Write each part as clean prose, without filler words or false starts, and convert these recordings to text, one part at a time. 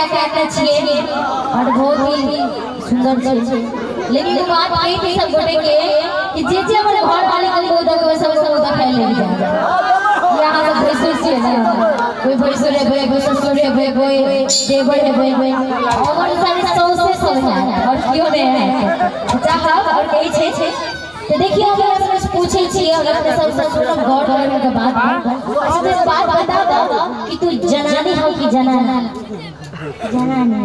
क्या कहते छिए और बहुत ही सुंदर छै। लेकिन बात कही थी सब गोटे के कि जे हमर घर वाले के दूध के सब दूध खाए ले जाए। यहां सब भैंसुर छिए ना, कोई भैंसुर है कोई ससुर है कोई देवर है और सारे सौसे सब है और क्यों नहीं है चाहब और कही छे। तो देखिए अगर हम पूछे छी अगर अपने सब ससुर गौर करने के बाद इस बात बता दो कि तू जनानी हो कि जनाना? जनानी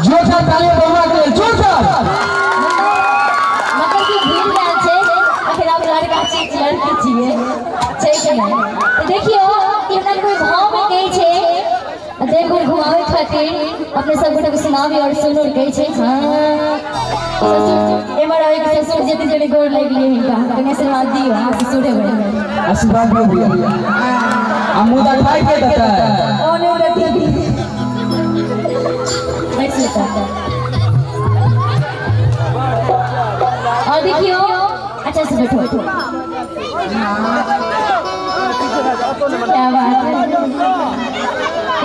जो था ताले बोलवा के जो था मतलब कि भूल गए छे आखिर आप लड़का छी लड़की छिए छै कि नहीं। तो देखियो इतना कोई भाव में गई छे देखो घुमावे खातिर अपने सब गोटे को सुनावी और सुनो गई छे। हां ससुर एमर आवे के ससुर जेती जने गोर लाग लिए हिनका कने से आशीर्वाद दियो हां ससुरे बने आशीर्वाद दे दिया हम मुदा खाई के देता है ओने रती नेक्स्ट लेता और देखियो अच्छा से बैठो क्या बात है।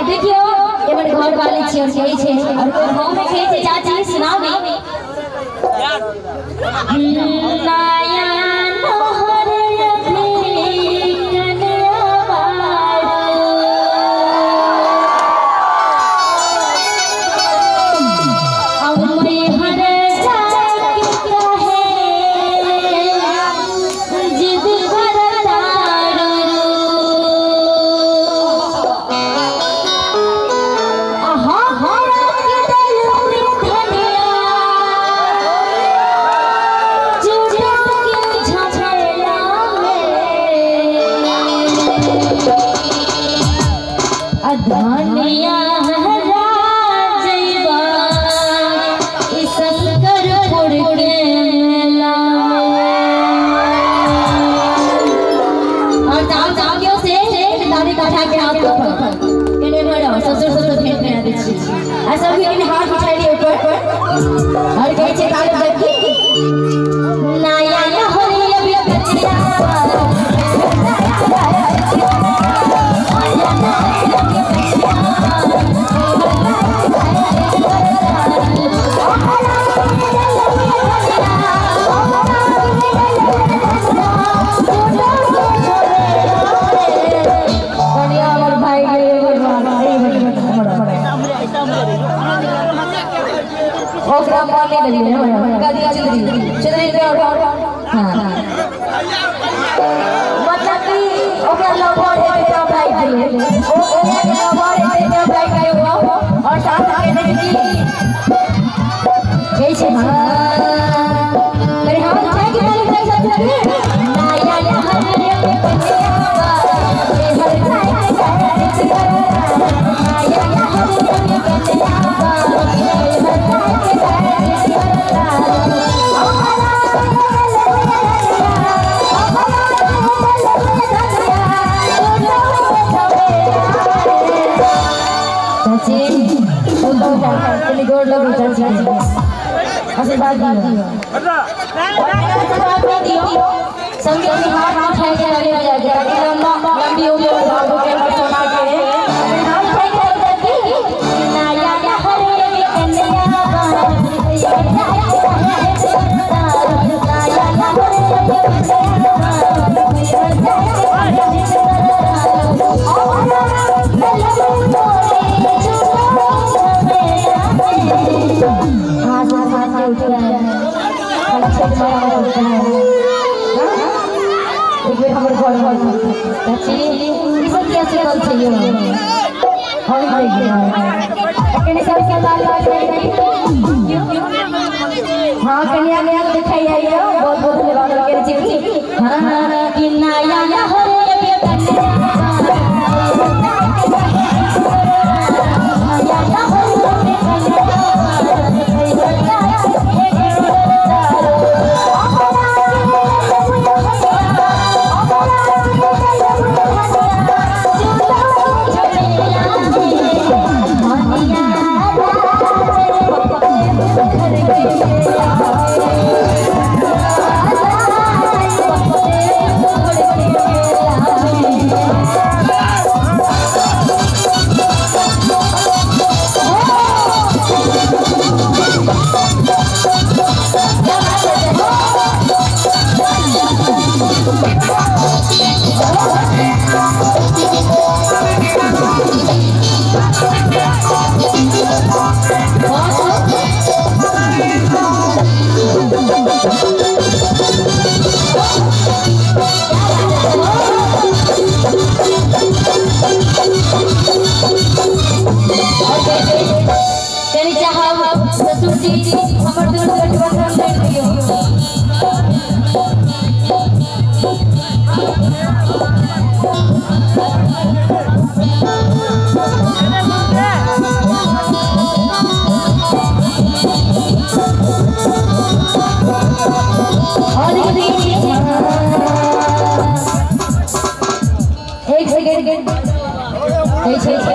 देखियो एमर घर वाले छी और कही छे और गांव में कही छे चाची सुनावी नाया नहर अभी कन्या बाड़ो अब मैं हर जाए कहे जिद करतारो आहा हरा के दिल में धनिया धनिया राजैबा शंकरपुर के मेला और जाओ क्यों से दादी काठा के हाथ पर केने बड़ा ससुर भेंट करा दै छी आ सब के हाथ उठाई लिए ऊपर और कहे छे काले देखी नाया लहरी अभी कचिया ओकरा माने लगी है कदी चंद्री हां मतलब कि ओकरा लवर है बेटा भाई दिले ओकरा लवर है बेटा भाई का हुआ और साथ के देखी कैसे हां मेरे हाथ है कि मेरे भाई सब लगे नाया लहर में कन्या ये हर जाए नाया लहर में कन्या आशीर्वाद दियो संगीत की हाथ उठाए के लगे बजा के ताकि लंबी उम्र हो बाबू के सोना के हाथ उठाए के देखी नाया लहर में कन्या हाँ कन्या ने दिखाई आई है बहुत बहुत धन्यवाद हाँ कि नाया लहर Yeah.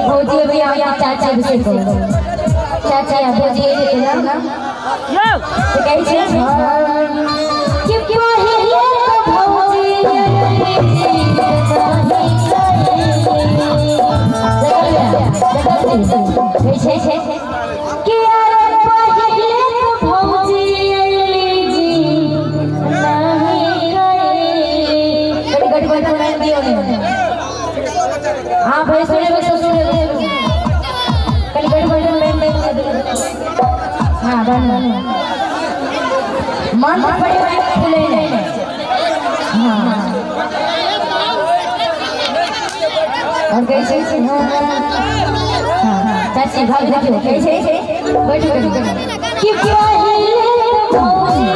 भौजी अभी आके चाचा से कहो चाचा या भौजी ये देते ना यो तो कहि छै कि पहिले तो भौजी कहि छै कि अरे पहिले तो भौजी जी नहीं गए गड़ गड़ बना दियो ने हां भाई सुने कल गड़ गड़ में हां बन मन पड़े खुले ने हां और कैसे हां चाची भाग देखो कैसे बैठो कि पहिले भौजी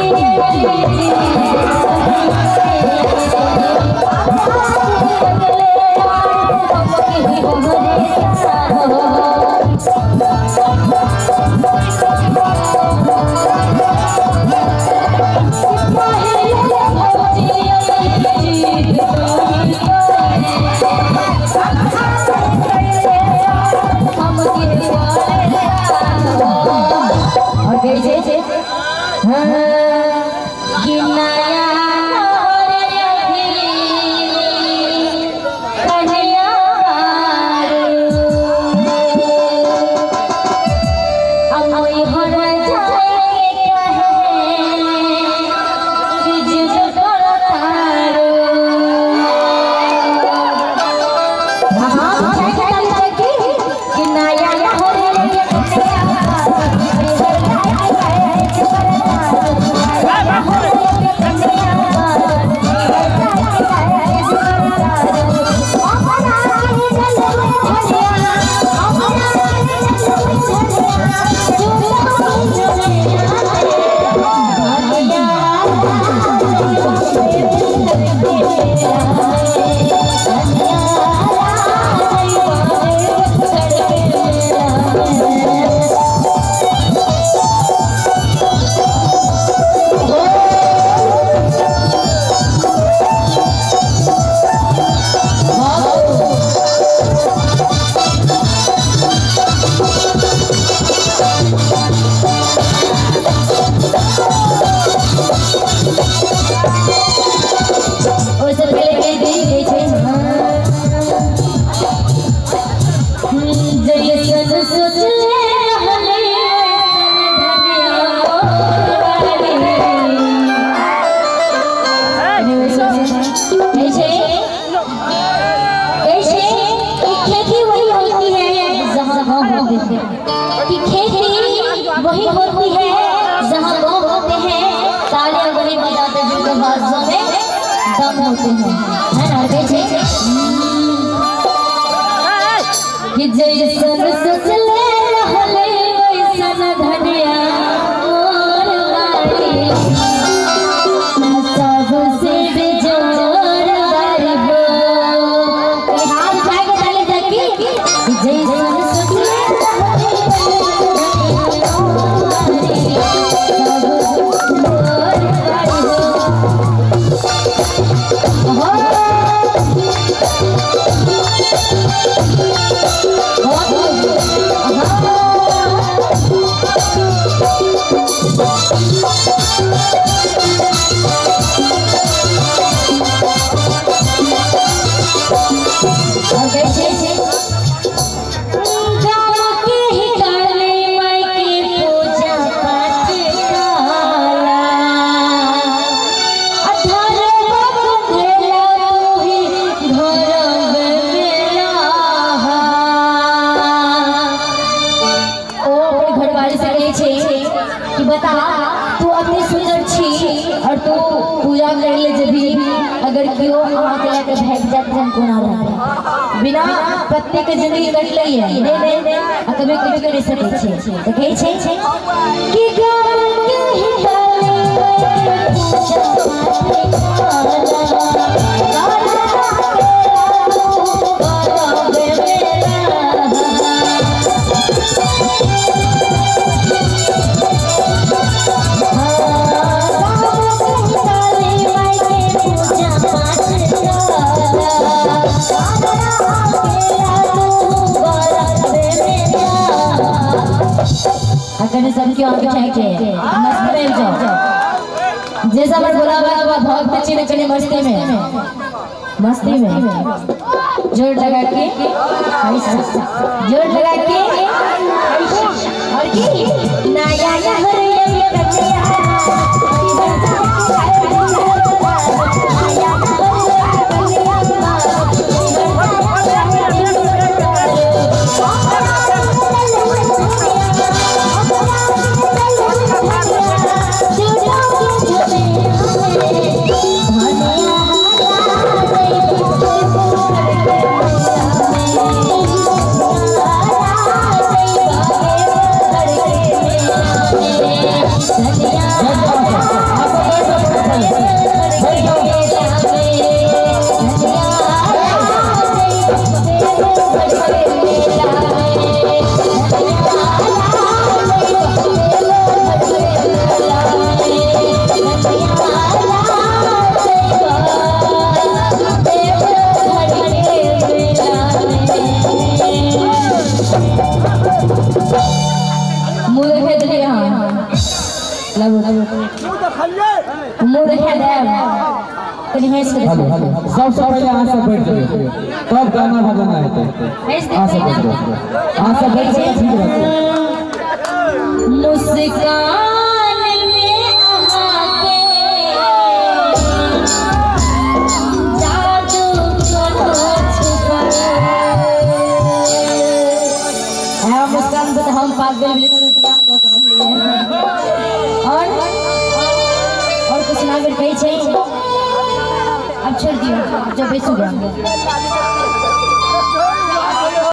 कि खेती वही होती है जहाँ लोग होते हैं, तालियां वही बजाते जिनके बाजों में दम होते हैं, है ना? कैसे कि जैसन सोचले रहले वैसन धनिया मोर बारी, सबसे बेजोर बारी हो। हाथ उठा के डाले जाके कि जैसन बता तू अपनी सुंदर छी और तू पूजा कर ले जब भी अगर क्यों आँख लेके भाग जाते हैं कोना रहते बिना पत्ते के जिंदगी कट लई है ने कभी कभी कर सके छे तो कहे छे कि गाल के हिलाले Para कने सब क्यों आके छेके मस्ती में जाओ जैसा मर बुलावा तो भक्त चिन कने मस्ती में जोर लगा के जोर लगा के और की नया लहर ये बचिया सबसे पहले यहाँ से बैठ जाइए तब गाना बजाना है यहाँ से बैठ जाइए मुस्कान में आके जादू को छुपा मुस्कान तो हम पागल और कुछ ना कर कही अब छोड़ दियो जब बेसु गया